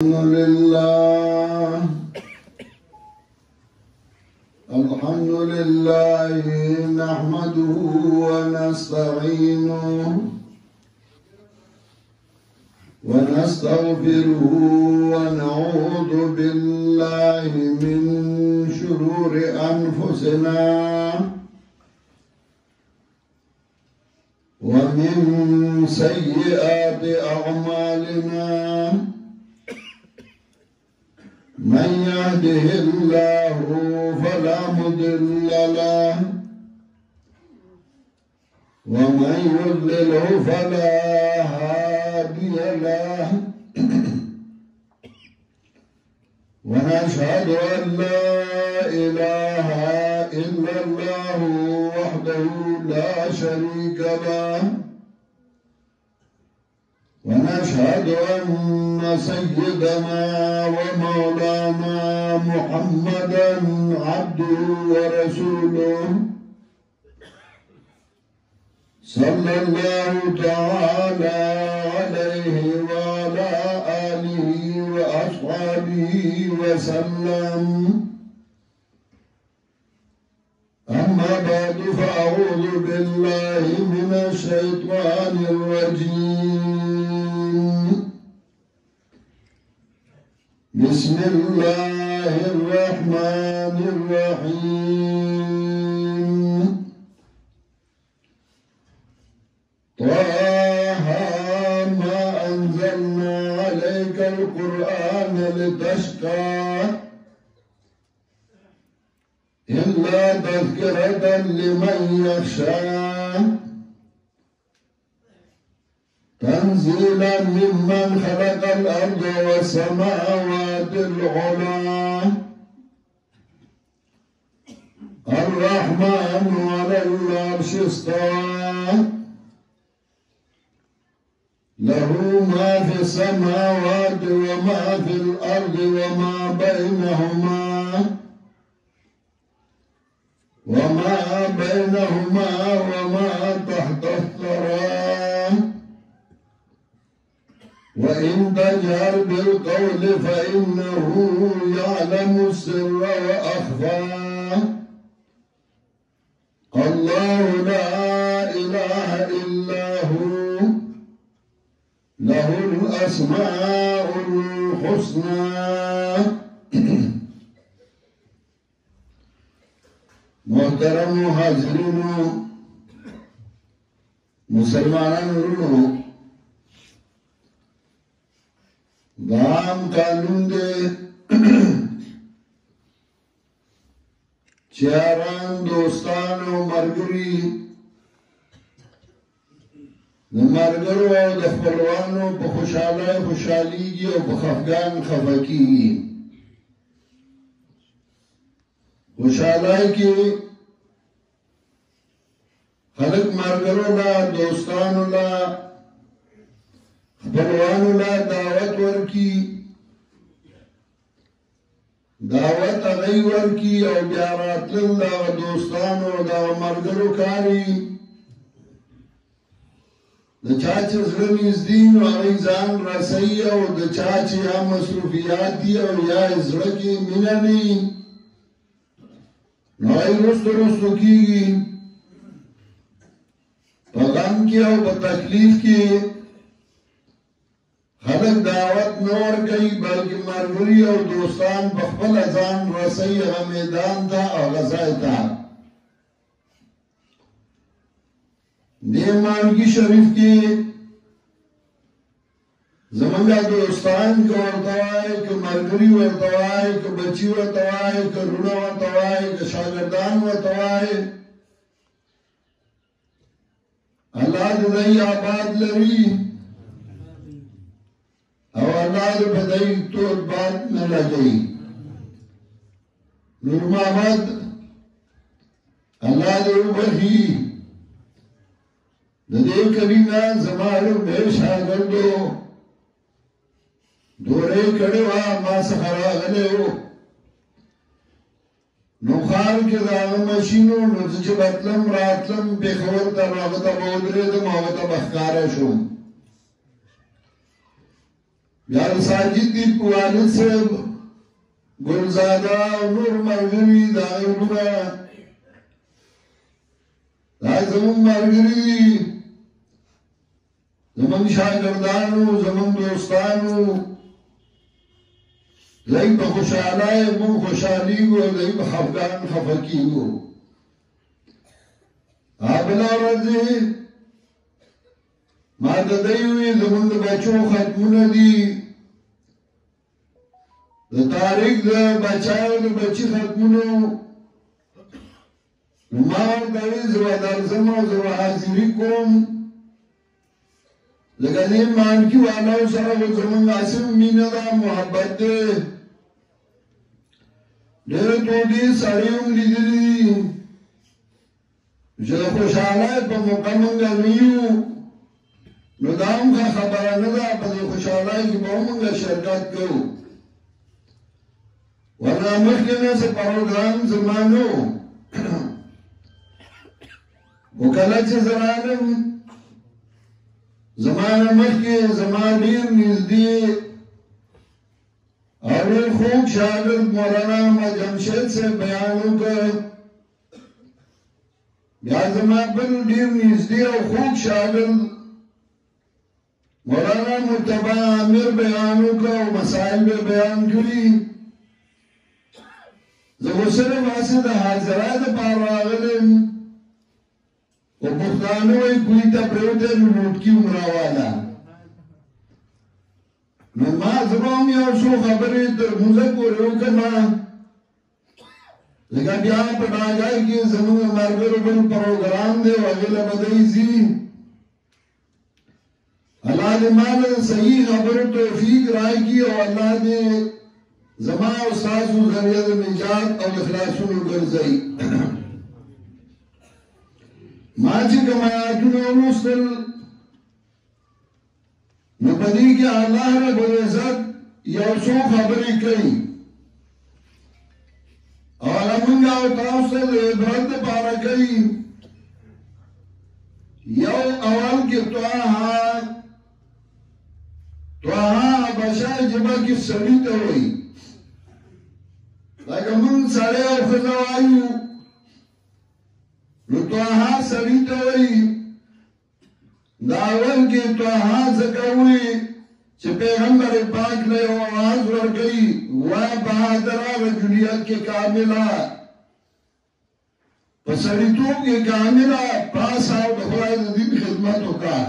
الحمد لله نحمده ونستعينه ونستغفره ونعوذ بالله من شرور أنفسنا ومن سيئات أعمالنا من يهده الله فلا مضل له ومن يضلله فلا هادي له ونشهد أن لا إله إلا الله وحده لا شريك له ونشهد أن سيدنا ومولانا محمدا عبده ورسوله صلى الله تعالى عليه وعلى آله وأصحابه وسلم. أما بعد فأعوذ بالله من الشيطان الرجيم. بسم الله الرحمن الرحيم. طه ما أنزلنا عليك القرآن لتشقى إلا تذكرة لمن يخشى تنزيلا ممن خلق الأرض والسماوات العلى الرحمن على العرش استوى له ما في السماوات وما في الأرض وما بينهما وما تحت الثرى وإن تجهر بالقول فإنه يعلم السر وأخفى الله لا إله إلا هو له الأسماء الحسنى. محترم حاضرین مسلمانانو دام قانون دے چیاران دوستان و مرگری مرگرو و دخبروانو پا خوشحالی گی و پا خفگان خفکی گی. خوشحالی کی خلق مرگرو لا دوستانو لا خبروانو لا دعوت ورکی دعوت اغی ورکی او بیارات للا دوستانو دا مرگرو کاری دا چاچه زرمیز دین و اغیزان رسی او دا چاچه یا مصروفیات دی او یا ازرکی مننی نوائی رستو کی گی پا غم کی او پا تکلیف کی خلق دعوت نور گئی بلکہ مرگری او دوستان بخبل ازان رسی غمیدان تا او غزائی تا نیمانگی شریف کی زمانگا دوستان کا ورطوائی که مرگری ورطوائی که بچی ورطوائی که رونا ورطوائی که شاگردان ورطوائی اللہ دائی آباد لری او اللہ بدائی توت بات میں لگئی نور محمد اللہ دے اوبرہی دے کرینا زمانو میں شاگردو دورے کڑے وا ما سخرا غلے ہو نوخار کے داغ مشینو نوزچ بطلم راتلم بخور تا راغتا بودرے دم آغتا بخکارا شو بیا ساجد دی والد صاحب گلزاده او نور ملګري دا غوړه دا زمون ملګري زمون شاګردانو زمون دوستانو زئی په خوشاله مون خوشاليږو زئی په خفګان خفقيږو ابلا ورځي ما د دوی زمون د بچو ختمونه دي د تاریخ د بچاو د بچی ختمونو ما ورته زما درځم او زما حاضري کوم لکه دې مانکی والو سره زمون قاسم مینه دا محبت دی ډېر ټوټې سړی هم لیدلي چې د خوشحالۍ په موقع مونږ نیو نو دا هم خبره نه ده په دې خوشحالۍ کې به مونږ شرکت کوو ورنه مخکې نه څه پروګرام زما نه و خو کله چې زه رالم زما نه مخکې زما ډېر نږدې او ډېر خوږ شاګرد مولانا احمد جمشید صاحب بیان وکړ بیا زما بل ډېر نږدې او خوږ شاګرد مولانا مرتبه عامر بیان وکړ او مسائل به بیان کړي زه خو صرف هسې د حاضرۍ دپاره راغلم او پښتانه وایي کوی ته پرېوتی نو لوټکي هم راواله نو ما زما هم یو څو خبرې تر موزه پورې وکړمه لکه بیا په ډاګای کې زموږ ملګرو بل پروګرام دی او هغې له به دی ځي الله دې ما له صحیح خبرو توفیق راکړي او الله دې زما او ستاسو ذریعه د نجات او د خلاصون وګرځوي ما چې کوم آیاتونه ولوستل نو په دې کې الله رب العزت یو څو خبرې کوي او موږ او تاسو ته د عبرت لپاره کوي یو اول کې طه بشا جبه کې سړی ته وایي لکه مونږ سړی او ښځه وایو نو طه سړي ته وایي دا اول کې طه ځکه وایي چې پیغمبر پاک له یو آواز ورکوي وای بهادره رجولیت کې کامله په سړیتوب کې کامله پاس او د خدای د دین خدمت وکړه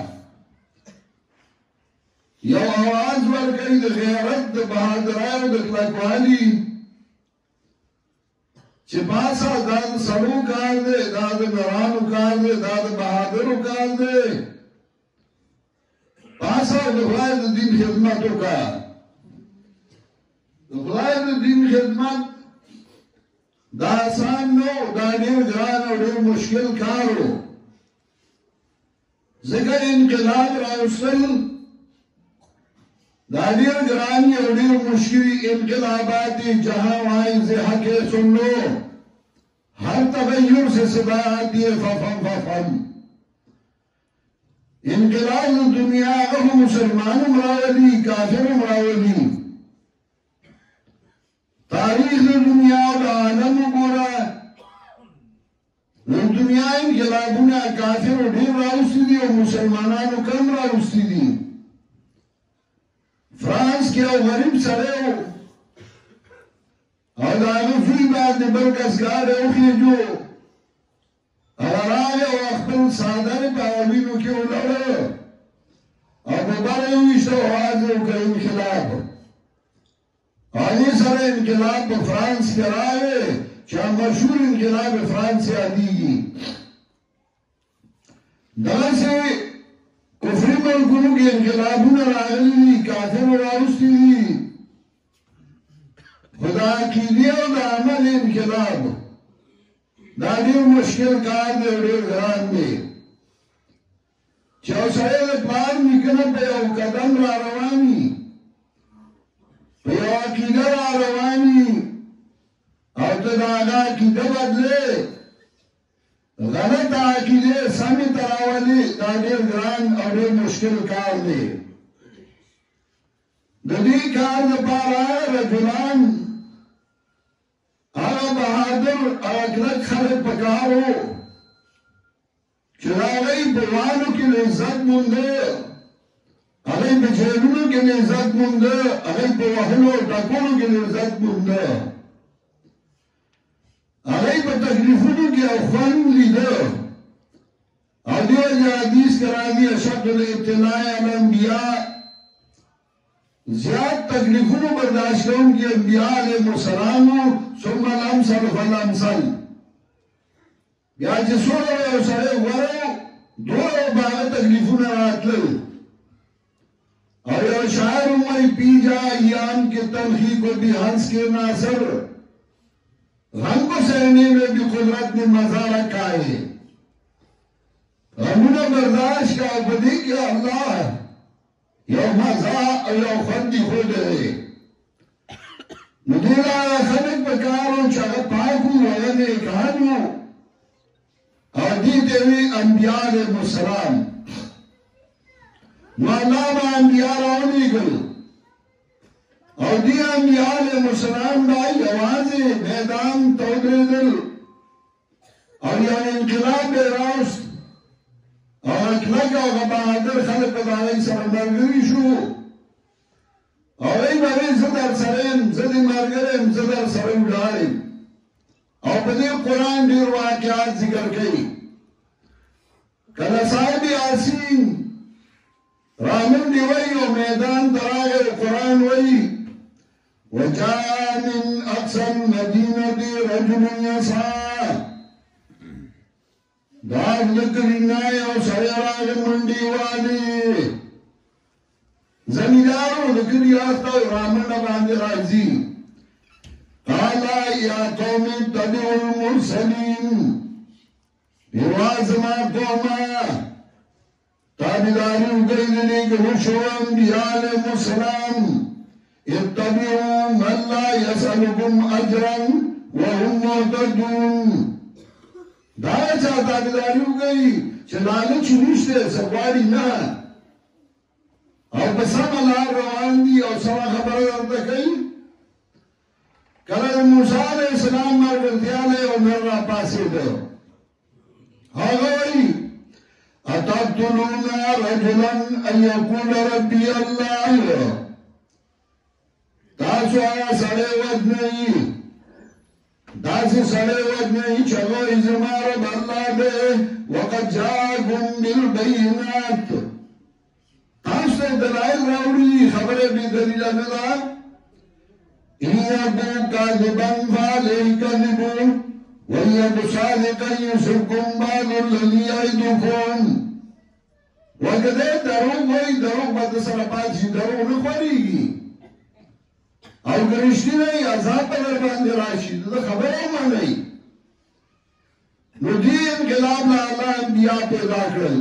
یو آواز ورکوي د غیرت د بهادرۍ او د کلکوالي چې باسا دا د سړو کار دی دا د نرانو کار دی دا د بهادرو کار دی باسا د خدای د دین خدمت وکړه د خدای د دین خدمت دا آسان نه و دا ډېر ګران او ډېر مشکل کار و ځکه انقلاب راوستل دا ډېر ګراني او ډېر مشکلي انقلابات جہاں وائیں سے حق سن لو ہر تغیر سے صدا آتی ہے ففم ففم انقلاب دنیا اگو مسلمان مراولی کافر مراولی تاریخ دنیا و عالم گورا دنیا انقلابونا کافر و ډېر راوستی دی و مسلمانانو کم راوستی دی فرانس کې او غریب سره او دا هغه زوی باندې بل کس ګاډی وخېجو هغه راغی او خپل څادر په اولینو کې ولاړه او ببر یې وویشته او آواز یې وکړ انقلاب هغې سره انقلاب په فرانس کې راغی چې مشهور انقلاب فرانس یادېږي دغسې کفری ملکونو کې انقلابونه راغلي دي کافر راوستي دي خو د عقیدې او د عمل انقلاب دا ډېر مشکل کار دی او ډېر ګران دی چې یو سړی د پلار نیکه نه په یو قدم را روان وي په یو عقیده را روان وي او ته د هغه عقیده بدلې غلط عقیده سمې ته راولي دا ډېر ګران او ډېر مشکل کار دی دې کار لپاره رجلان هغه بهادر هغه کلک خلک پکار وو چې د هغوی په والو کې عزت مونده، هغوی په جیبونو کې عزت مونده، هغوی په وهلو ټکولو کې عزت مونده، هغوی په تکلیفونو کې او خوند لیده. او دې وجه حدیث کې راځي اشد الابتلاء علی الانبیاء، زیاد تکلیفونو برداشت کوونکي انبیاء علیهم السلام ثم الامثل فالامثل. بیا چې څومره یو سړی غوره دومره به هغه تکلیفونه راتلل. اور یو شاعر وایي پی جا ایام کے تلخی کو بھی ہنس کے ناصر، غم کو سہنے میں بھی قدرت نے مزہ رکھا ہے. غمونه برداشت کا بدی کہ اللہ یو مزہ او یو خوندی خود ہے. نو دې لاره خلک پکارو چې هغه پاک وو، هغه نیکان وو، او دې ته وی انبیاء علیهم السلام. نو الله به انبیاء راولېږل او دې انبیاء علیهم السلام به یوازې میدان ته ودرېدل او یو انقلاب به راوست او کلک او بهادر خلک به د هغوی سره ملګري شو. هغوی به وایي زه در سره یم، زه دې ملګری یم، زه در سره ولاړ یم. او په دې قرآن ډېر واقعات ذکر کوي. کله صاحب یاسین رامنډي وایي او میدان ته راغی، قرآن وایي وجاء من اقصى المدینة رجل یسعی. داغ لکلینا یو سړی راغی منډې والې، زمیندارو د کلي هلته رامنډه باندې راځي. قال یا قوم اتبعوا المرسلین، ویوا زما قومه تابعداري وکړئ د لېږلو شوو انبیاء علیهم السلام. اتبعوا من لا یسألکم اجرا وهم مهتدون. دا چا تابعداري وکړئ چې لالچ نشته، څه غواړي نه، او په سمه لار روان دي او سمه خبره درته کوي. کله د موسی علیه السلام ملګرتیا له یو نر راپاڅېده، هغه وایي اتقتلون رجلا ان یقول ربي الله. تاسو هغه سړی وژنئ، داسې سړی وژنئ چې هغه وایي زما رب الله دی، وقد جاءکم بالبینات. تاسو ته دلایل راوړي، خبره بې دلیله نه ده. إن يكن كاذبا فعليه كذبه وإن يكن صادقا يصبكم بعض الذي يعدكم. وکده دروغ وایي، دروغ به درسره پاتې شي، دروغ نه خورېږي. او که رښتینی عذاب به در باندې راشي، د ده خبره ومنئ. نو دې انقلاب له الله انبیا پیدا کړل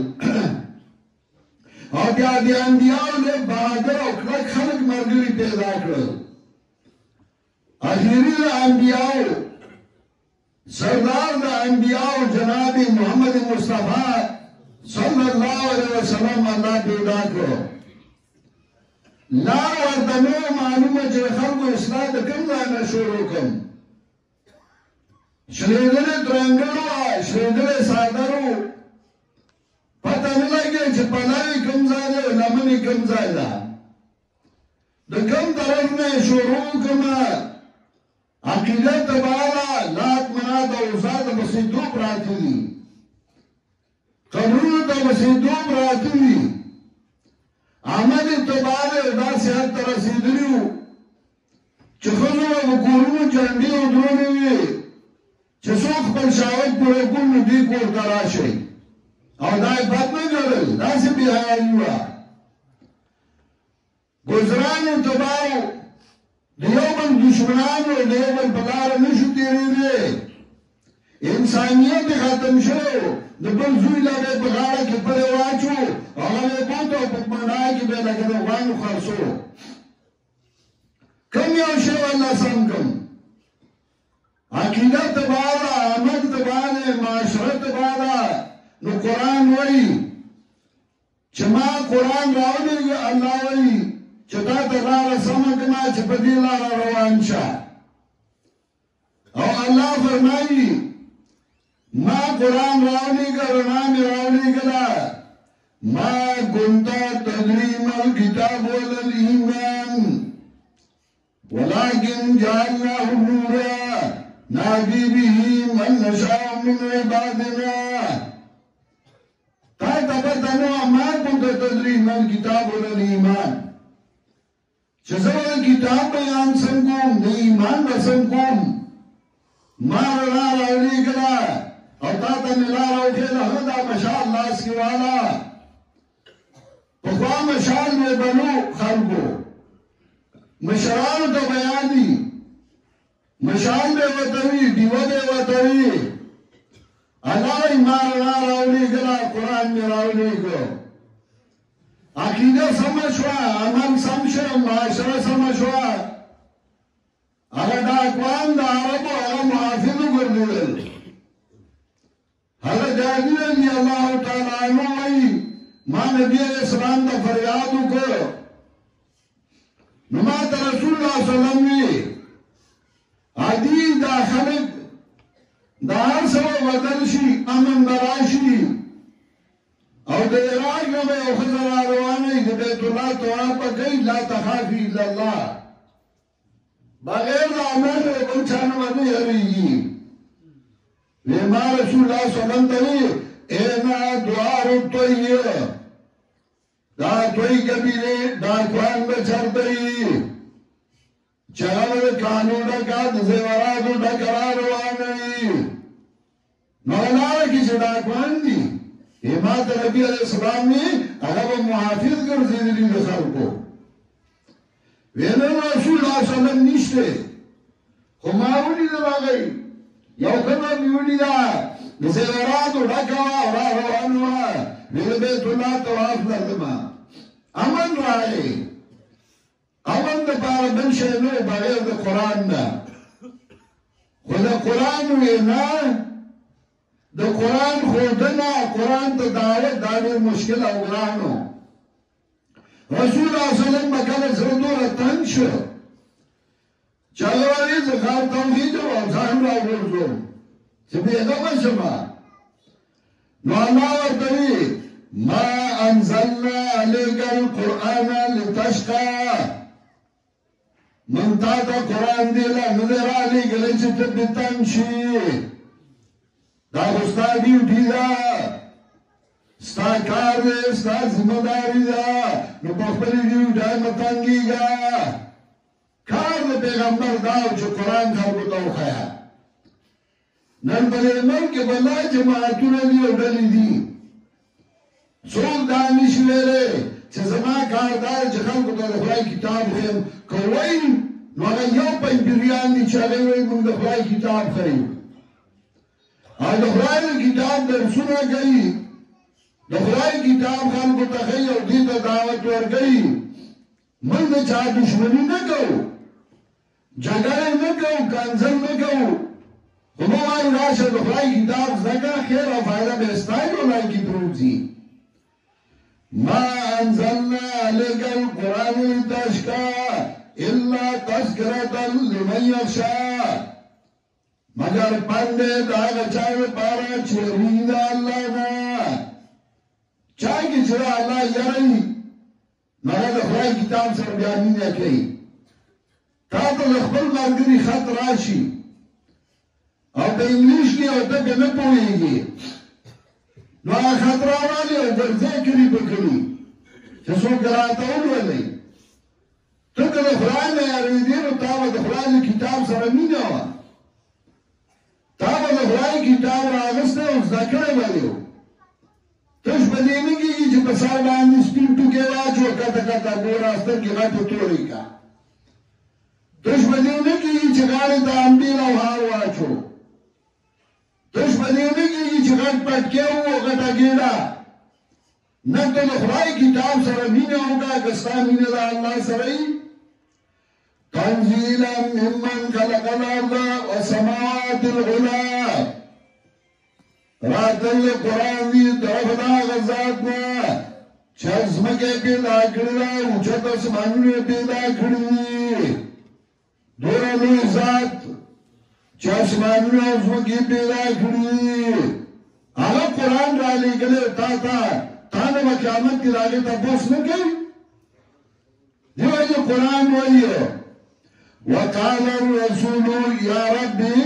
او بیا د انبیاو له بهادر او کلک خلک ملګري پیدا کړل. اخیری د انبیاو سردار د انبیاو جناب محمد مصطفی صلی الله علیه وسلم الله پیدا کړو. لار ورته نو معلومه چې خلکو اصلاح د کوم ځای نه شروع کړم. شلېدلې درنګړو شلېدلې سادرو پته نه لګي چې پناه کوم ځای دی، لمنې کوم ځای ده، د کوم طرف نه شروع کړم. عقیده تبالا لات منات او عزا تا بسیدو پراتی دی، قبرون تا بسیدو پراتی دی. عمد تبالا دا صحت تا رسیدلیو چه خزو و بکورونو جنڈی و درونوی چه سوخ پر شاوت پرکون ندی کور تراشی او دای بات نگرل، دا سی بی حیالیوه گزرانو تباو دیو بل دشمنانو دیو بل پلار نشو تیریده، انسانیت ختم شو. د بل زوی لاره په غاړه کې پرې واچو، هغه یې بوت او په منای کې به لکه د غوانو خرڅو. کم یو شی الله سم کم، عقیده تباله، عمل تباله، معاشره تباله. نو قرآن وایي چې ما قرآن راوړی، الله وایي چتا تلار سمکنا چپدی لارا روان شا او اللہ فرمائی ما قرآن راولی کا رنامی راولی کلا ما کنتا تدریم الكتاب والایمان ولكن جعلناه نورا نهدي به من نشاء من عبادنا تبتنوا ما كنت تدري ما الكتاب ولا الإيمان شزوا الكتاب بيان سنكم الإيمان بسنكم ما رنا راولي كلا أو تاتا ملا روكينا هدا مشاء الله سكوالا فقوام مشاء بنو خلقو مشران تو بیانی مشان بے وطوی دیو بے وطوی اللہ ایمان راولی گلا قرآن میں راولی گو عقیدہ سمجھوا عمل سمجھوا معاشرہ سمجھوا اگر ڈاکوان دا عربو اگر محافظ کردل حضرت جابر رضی اللہ تعالیٰ عنہ وی ماں نبی علیہ السلام دا فریادو کو نمات رسول اللہ صلی اللہ علیہ وسلم عدی دا خلق دا ہر سوا بدل شی امن براشی او دا عراق نبی او خضر آروانی دا بیت اللہ توابا گئی لا تخافی الا اللہ بغیر دا عمل بلچانو ادو یریگی ویما رسول اللہ صلی اللہ علیہ وسلم اینا دعارو طویہ دا توی کبیلے دا قرآن بچر دئی چغل کانو ڈکا دزیوراتو ڈکرا روانئی مغلارہ کسی دا قرآن دی امات نبی علیہ السلام نے اگر محافظ کر زیدلی دخل کو وینا رسول اللہ صلی اللہ علیہ وسلم نشتے خمارولی دل آگئی یوکنا بیولی دا دزیوراتو ڈکا روانوا وینا بیت اللہ تواف لازمہ امن رائے امن دا پارا بن شہنو بغیر دا قرآن دا خدا قرآن وینا دا قرآن خودنا قرآن تا دعوت دارو مشکل اوگرانو رسول اللہ صلی اللہ علیہ وسلم مکال زردو رتن شو چلوالی زخار توحید و افزان را ورزو سبیدہ بشما نو اللہ ورطوی ما انزلنا عليك القرآن لتشقى من تاتا قرآن دیلا نظر آلی گلے چھتے بتنشی دا خستا ڈیوٹی دا ستا کار دے ستا ذمہ داری دا نو بخبری ڈیوٹا متنگی گا کار دے پیغمبر داو چھو قرآن خلقو تاو خیا نن بلے ملک بلا جماعتو ندی و ڈلی دی سوک دانش ویلے چه زمان کاردار چه خلقو تا دخلائی کتاب خیم کوئی نو اگر یو پا امپریان نی چلے وی من دخلائی کتاب خیم اور دخلائی کتاب در سنا گئی دخلائی کتاب خلقو تا خیم اور دیتا دعوت ور گئی من دا چاہ دشمنی نکو جگرے نکو کنزل نکو خموان راشا دخلائی کتاب زکا خیر و فائدہ بیستائی دخلائی کی پروزی ما انزلنا عليك القرآن لتشقى إلا تذكرة لمن يخشى مگر پندے داغ چاہے پارا چیرین اللہ نا چاہے کہ چرا اللہ یرئی مگر دخلائی کتاب سر بیانی نے کئی تا تو لخبر مرگری خط راشی اور تا انگلیش کی ہوتا کہ نہ پوئیں گی نو خطرہ والی او درزے کری بکلی چسو کراتا ہوئے لئی تو کہ دخلائی میں اریدین و تاوہ دخلائی کتاب سرمین ہوا تاوہ دخلائی کتاب راغستے اس ذکرے والی ہو تش بدینی کی جی بسار باندی سپین ٹوکے واچو کتا کتا گورا استر کی غٹ توڑی کا تش بدینی کی جی گاڑی تا انبیل او ہار واچو دشمنی میں کی چگٹ پٹکے ہو گٹا گیڑا نہ تو دخلائی کتاب سرمین ہوگا کستا مین دا اللہ سرئی تنزیلا ممن خلق الارض و سماوات العلا رات اللہ قرآن دی طرف دا غزاتنا چې ځمکه پیدا کړې ده اوچت اسمانونه پیدا کړي دي دومره لوی ذات چې اسمانونه او ځمکې پیدا کړي دي هغه قرآن را لېږلی تا نه به قیامت کې د هغې تپوس نه کوي دې وجې قرآن وایي وقال الرسول يا ربي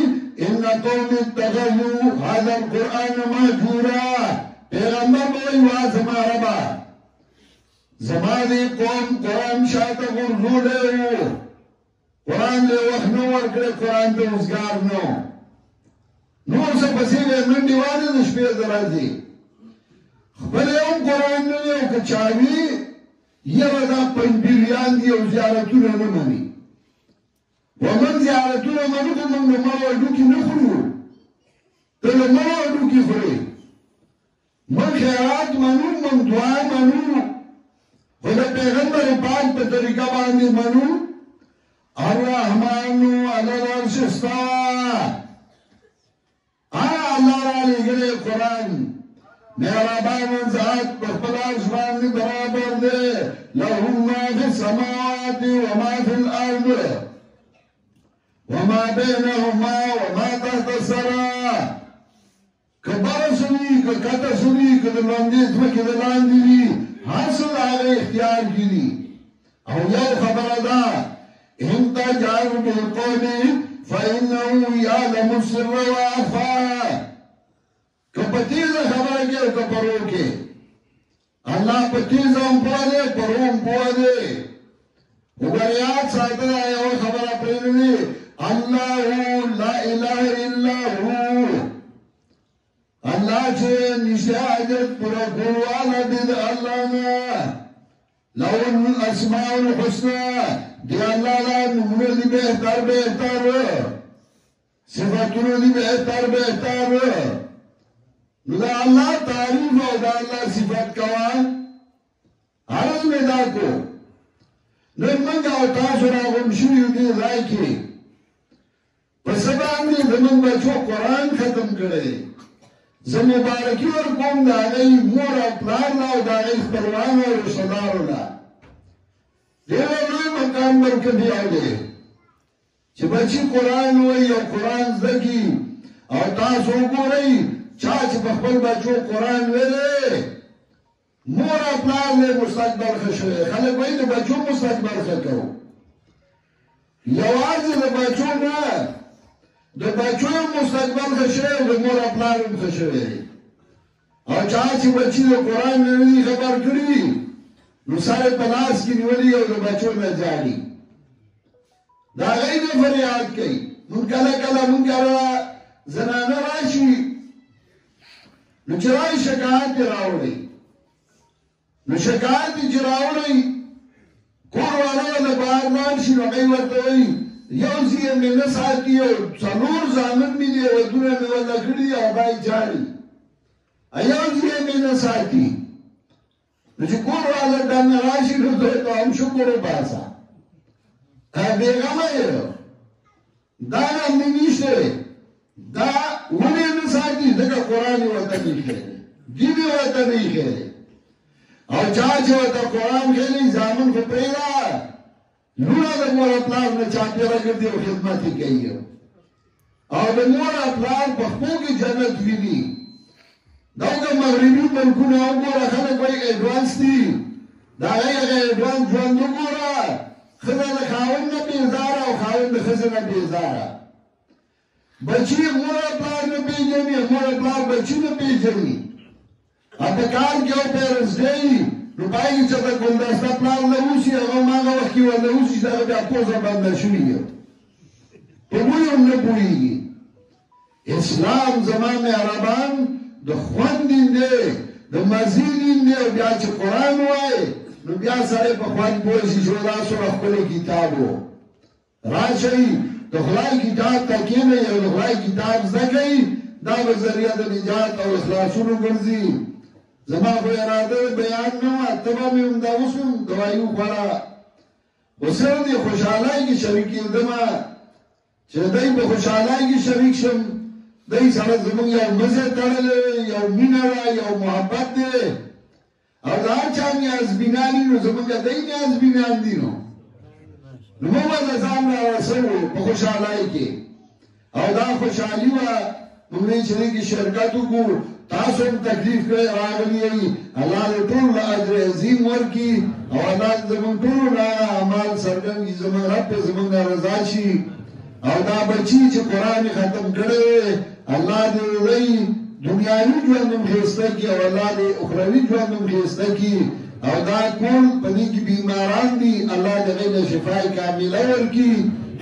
إن قوم اتخذوا هذا القرآن مهجورا پیغمبر بوئی وازما ربا زمانی قوم قرآن شاعتا غرزو لے قرآن لے وقت نو ورکڑے قرآن پہ مزگار نو سا پسیوے من دیوانے دشپیر درازی خبرے ام قرآن نو کچاوی یہ ودا پنبیریان دی او زیارتو نمانی ومن زیارتو نمانو که من نمارو اڈو کی نخرو تل نمارو اڈو کی خری من خیرات منو من دعا منو خود پیغمبر پاک پہ طریقہ باندی منو الرحمنو علی العرش استوى اللہ را لگلے قرآن مہربان ذات بخبر عرش باندی برابر دے لهم ما فی السماوات وما فی الارض وما بینهما وما تحت الثرى کبر سنی کتا سنی کتا لاندی اتمکی دلاندی دی حاصل آگے اختیار کی دی او یو خبر دا انتا جارو بالقولی فإنہو یعلم السر وآخفا کپتیز خبر کے او کپرو کے اللہ پتیز ہم پوادے پروم پوادے اگریات ساتھ دا یو خبر اپرینے اللہ لا الہ الا ہو اللہ چھے نشتے حاجت پورا قروانا دید اللہ نا لون الاسماء الحسنى دی اللہ لا نمونه دی بہتر صفتونه دی بہتر دا اللہ تعریف او دا اللہ صفت کوان عرض میں دا کو نرمنگ او تاسو را غمشوی دی رائے کی پس باندی زمن بچو قرآن ختم کرے زم مبارکی ورکوم دا غی مور او پلار لا او دا غی خبروان او رشدار لا دیو روی مقام برکتی آگے چه بچی قرآن ہوئی او قرآن زدگی او تاسو گو رئی چاچ بخبر بچو قرآن ویلے مور او پلار لے مستقبل خشوئے خلق وی دا بچو مستقبل خکو یوازی دا بچو نا دا بچو مستقبل خشوئے دا مور او پلار خشوئے او چاچ بچی دا قرآن ویلی خبر کری نو سارے پلاس کی نیولی او دا بچوں میں جالی دا غیب فریاد کئی من کلا زنانہ راشی نو چرائی شکایت راوڑی نو شکایت چراوڑی کور والا دا بار راشی نو غیب ورطوئی یو زیر میں نساتی او سنور زامن می دی ودونه میں والا کڑی او بائی جاری ایو زیر میں نساتی نوچه کور والا دن راشی رو تو هم شکر باسا بیغمه ایرو دا نمی نیشته دا ونی نساتی دکا قرآنی وطا نیخیره دیبی وطا نیخیره او چاچه وطا قرآن خیلی زامن خو پیدا لونا دا مور اپلار نا چاپیرا کردی و خدمتی کئی او دا مور اپلار بخبو کی جنت وینی داوگا مغربی ملکونه وګوره خلک وایي ایڈوانس دي دا هغه ایڈوانس ژوند وګوره ښځه د خاوند نه بېزاره او خاوند د ښځې نه بېزاره بچي مور پلار نه پېژني مور پلار بچي نه پېژني په کال کې یو پیرنټس ډے نو په هغې چې د ګلدسته پلار نه اوسي هغه هماغه وخت کې ورنه اوسي چې دغه بیا پوزه بنده شوي یم په بوی هم نه پوهېږي اسلام زما مهربان د خوند دی د مزې دی او بیا چې قرآن وایي نو بیا سړی په خوند پوه شي چې دا څومره ښکلی کتاب و راشئ د خدای کتاب ته کښېنئ او د خدای کتاب زده کوئ دا به ذریعه د نجات او اخلاصونو ګرځي زما خو اراده بیان نه وه تبه مې همدا اوس هم دوایي وخوړه خو سره دې خوشحالۍ کې شریکېدمه چې دی په خوشحالۍ کې شریک شم دی سره زمونږ یو مزه تړلی یو مینه ده یو محبت دی او دا هر چا نیازبینانی نو زمونږ دی نیازبینان دي نو موږ به ځان را رسوو په خوشحالۍ کې او دا خوشحالي وه موږ چې دې کې شرکت وکړو تاسو هم تکلیف کړی راغلي یئ الله دې ټول له اجر عظیم ورکړي او الله دې زموږ ټولو نه اعمال څرګند کړي زموږ رب پې زموږ نه رضا شي او دا بچي چې قرآن ختم کړی الله دې دی دنیاوي ژوند هم ښایسته کړي او الله دې اخروي ژوند هم ښایسته کړي او دا کول په دې کې بیماران دي الله دې هغوی له شفای کامله ورکړي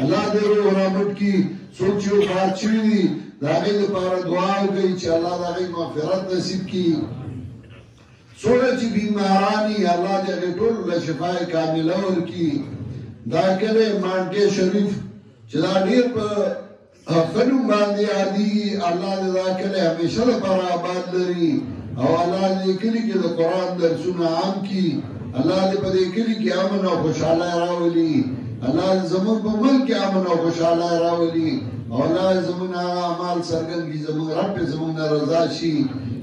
الله دې روح رامټ کړي څوک چې وفات شوي دي د هغوی لپاره دعا وکړئ چې الله د هغوی مغفرت نصیب کړي څومره چې بیماران دي الله دې هغوی ټولو له شفای کامله ورکړي دا کلی مانټې شریف چې دا ډېر په ښه نوم باندې یادي الله دې دا کلی همیشه لپاره آباد لري او الله دې کلي کې د قرآن درسونه عام کړي الله دې په دې کلي کې امن او خوشحالۍ راولي الله دې زموږ په ملک کې امن او خوشحالۍ راولي او الله دې زموږ هغه اعمال څرګند کړي زموږ رب پې زموږ نه رضا شي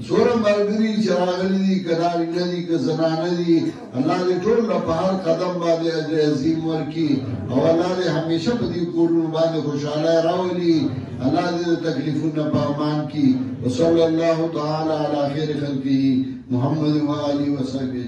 څومره ملګري چې راغلي دي که نارینه دي که زنانه دي الله دې ټول له په هر قدم باندې اجر عظیم ورکړي او الله دې همیشه په دې کورونو باندې خوشحالۍ راولي الله دې تکلیفونه په امان کړي وصلی الله تعالی علی خیر خلقه محمد و آله و صحبه